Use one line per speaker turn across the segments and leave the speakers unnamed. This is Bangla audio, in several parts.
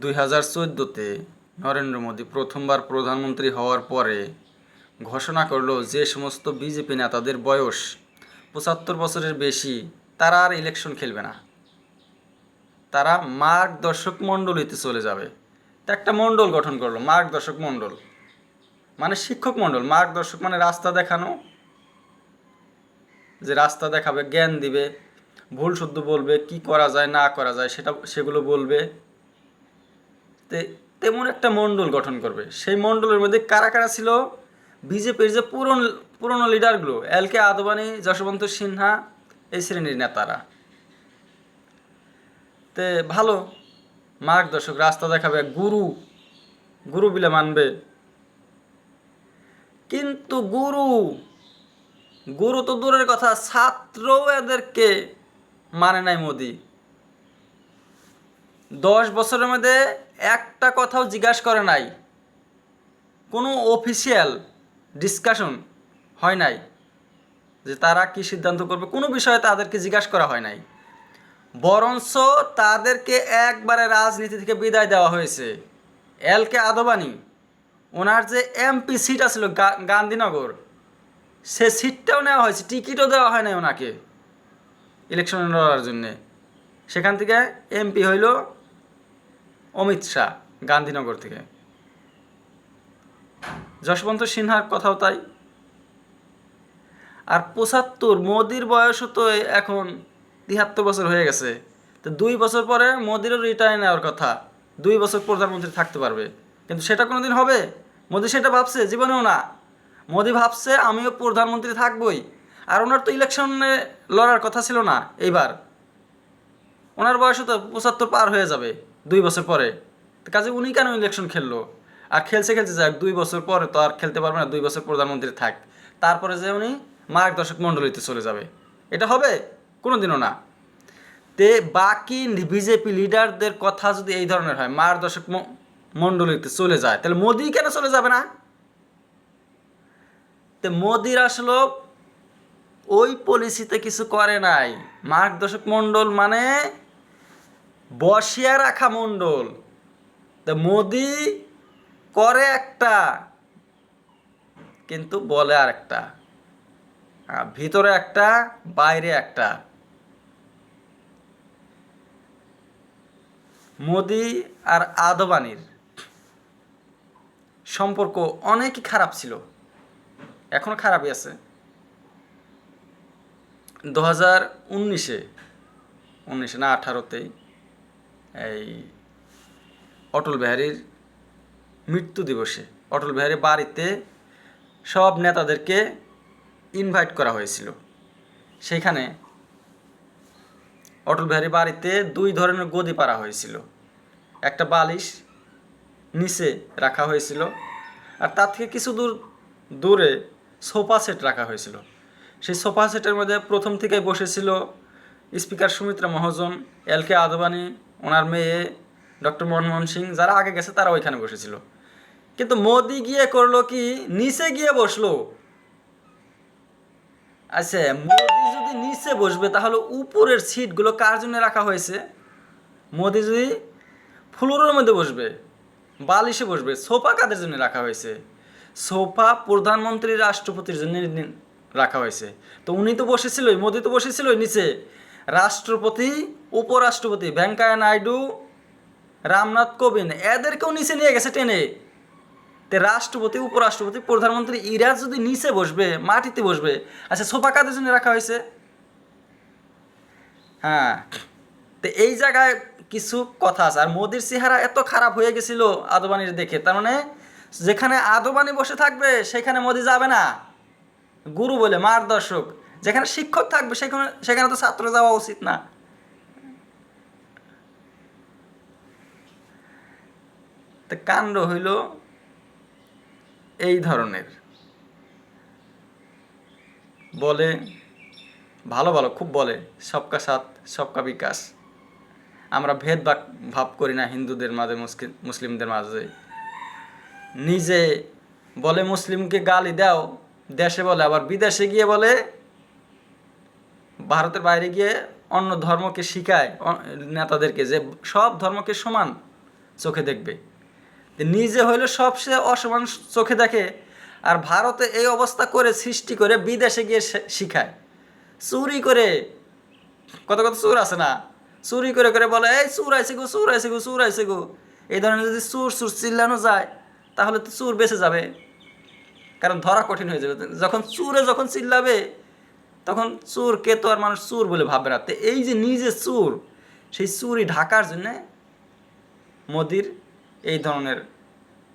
2014-তে নরেন্দ্র মোদী প্রথমবার প্রধানমন্ত্রী হওয়ার পরে ঘোষণা করলো যে সমস্ত বিজেপি নেতাদের বয়স 75 বছরের বেশি তারা আর ইলেকশন খেলবে না, তারা মার্গদর্শক মণ্ডলীতে চলে যাবে। তো একটা মণ্ডল গঠন করলো, মার্গদর্শক মণ্ডল মানে শিক্ষক মণ্ডল। মার্গদর্শক মানে রাস্তা দেখানো, যে রাস্তা দেখাবে, জ্ঞান দিবে, ভুল শুদ্ধ বলবে, কি করা যায় না করা যায় সেগুলো বলবে। তেমন একটা মণ্ডল গঠন করবে। সেই মণ্ডলের মধ্যে কারা কারা ছিল? বিজেপির যে পুরনো লিডারগুলো, এল.কে. আদবানি, যশবন্ত সিনহা, এই শ্রেণীর নেতারা। তে ভালো, মার্গদর্শক, রাস্তা দেখাবে, গুরু বিলে মানবে। কিন্তু গুরু তো দূরের কথা, ছাত্রও এদেরকে মানে নাই মোদি। 10 বছরের মধ্যে একটা কথাও জিজ্ঞাসা করে নাই, কোনো অফিসিয়াল ডিসকাশন হয় নাই যে তারা কি সিদ্ধান্ত করবে, কোনো বিষয়ে তাদেরকে জিজ্ঞাসা করা হয় নাই। বরঞ্চ তাদেরকে একবারে রাজনীতি থেকে বিদায় দেওয়া হয়েছে। এল.কে. আদবানি, ওনার যে এমপি সিট আছিল গান্ধীনগর, সে সিটটাও নেওয়া হয়েছে, টিকিটও দেওয়া হয় নাই ওনাকে ইলেকশনে লড়ার জন্যে। সেখান থেকে এমপি হইল অমিত শাহ গান্ধীনগর থেকে। যশবন্ত সিনহার কথাও তাই। আর 75, মোদির বয়সও তো এখন 73 বছর হয়ে গেছে। তো 2 বছর পরে মোদিরও রিটায়ার নেওয়ার কথা, 2 বছর প্রধানমন্ত্রী থাকতে পারবে। কিন্তু সেটা কোনোদিন হবে? মোদি সেটা ভাবছে? জীবনেও না। মোদি ভাবছে আমিও প্রধানমন্ত্রী থাকবই। আর ওনার তো ইলেকশনে লড়ার কথা ছিল না এইবার। ওনার বয়সও তো 75 পার হয়ে যাবে 2 বছর পরে। কাজে উনি কেন ইলেকশন খেললো? আর খেলছে যাক, 2 বছর পরে তো আর খেলতে পারবে না, 2 বছর প্রধানমন্ত্রী থাক, তারপরে যে উনি মার্গদর্শক মণ্ডলীতে চলে যাবে। এটা হবে? কোনোদিনও না। তে বাকি বিজেপি লিডারদের কথা যদি এই ধরনের হয়, মার্গদর্শক মণ্ডলীতে চলে যায়, তাহলে মোদি কেন চলে যাবে না? তে মোদির আসলে ওই পলিসিতে কিছু করে নাই। মার্গদর্শক মণ্ডল মানে বসিয়া রাখা মণ্ডল। তা মোদি করে একটা, কিন্তু বলে আর একটা, ভিতরে একটা, বাইরে একটা। মোদি আর আদবানির সম্পর্ক অনেকই খারাপ ছিল, এখনো খারাপই আছে। 2019 না 18-তেই এই অটল বিহারীর মৃত্যু দিবসে অটল বিহারীর বাড়িতে সব নেতাদেরকে ইনভাইট করা হয়েছিল। সেখানে অটল বিহারীর বাড়িতে 2 ধরনের গদি পাড়া হয়েছিল। একটা বালিশ নিচে রাখা হয়েছিল, আর তার থেকে কিছু দূরে সোফা সেট রাখা হয়েছিল। সেই সোফা সেটের মধ্যে প্রথম থেকেই বসেছিল স্পিকার সুমিত্রা মহাজন, এল.কে. আদবানি, ওনার মেয়ে ডক্টর মনমোহন সিং, যারা আগে গেছে তারা ওইখানে বসেছিল। কিন্তু মোদি গিয়ে করলো কি, নিচে গিয়ে বসলো। আচ্ছা, মোদি যদি নিচে বসবে তাহলে উপরের সিটগুলো কার জন্য রাখা হয়েছে? মোদি যদি ফ্লোরের মধ্যে বসবে, বালিশে বসবে, সোফা কাদের জন্য রাখা হয়েছে? সোফা প্রধানমন্ত্রী রাষ্ট্রপতির জন্য রাখা হয়েছে। তো উনি তো বসেছিলই, মোদি তো বসেছিলই নিচে। রাষ্ট্রপতি, উপরাষ্ট্রপতি ভেঙ্কাইয়া নাইডু, রামনাথ কোবিন্দ, এদেরকেও নিচে নিয়ে গেছে টেনে। তে রাষ্ট্রপতি, উপরাষ্ট্রপতি, প্রধানমন্ত্রী ইরা যদি নিচে বসবে, মাটিতে বসবে, আচ্ছা সোফা কাদের জন্য রাখা হয়েছে? হ্যাঁ, তো এই জায়গায় কিছু কথা আছে। আর মোদির চেহারা এত খারাপ হয়ে গেছিল আদবানির দেখে, তার মানে যেখানে আদবানি বসে থাকবে সেখানে মোদি যাবে না। গুরু বলে, মার্গদর্শক, যেখানে শিক্ষক থাকবে সেখানে তো ছাত্র যাওয়া উচিত না। তো কাণ্ড হইল এই ধরনের। বলে ভালো ভালো খুব বলে, সবকা সাথ সবকা বিকাশ। আমরা ভাব করি না হিন্দুদের মাঝে, মুসলিমদের মাঝে। নিজে বলে মুসলিমকে গালি দাও দেশে বলে, আবার বিদেশে গিয়ে বলে, ভারতের বাইরে গিয়ে অন্য ধর্মকে শিখায় নেতাদেরকে যে সব ধর্মকে সমান চোখে দেখবে। নিজে হইলে সবচেয়ে অসমান চোখে দেখে, আর ভারতে এই অবস্থা করে সৃষ্টি করে বিদেশে গিয়ে শিখায় চুরি করে। কত কত চোর আছে না, চুরি করে করে বলে এই চোর আইছে গো, চোর আইছে গো, চোর আইছে গো। এই ধরনের যদি চোর চোর চিল্লানো যায় তাহলে তো চোর বেঁচে যাবে, কারণ ধরা কঠিন হয়ে যাবে। যখন চিল্লাবে তখন চোরকে তো আর মানুষ চোর বলে ভাববে না। তো এই যে নিজে চোর, সেই চুরি ঢাকার জন্যে মোদির এই ধরনের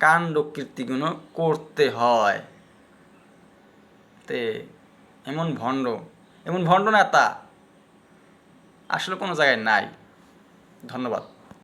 কাণ্ড কীর্তিগুলো করতে হয়। তে এমন ভণ্ড নেতা আসলে কোনো জায়গায় নাই। ধন্যবাদ।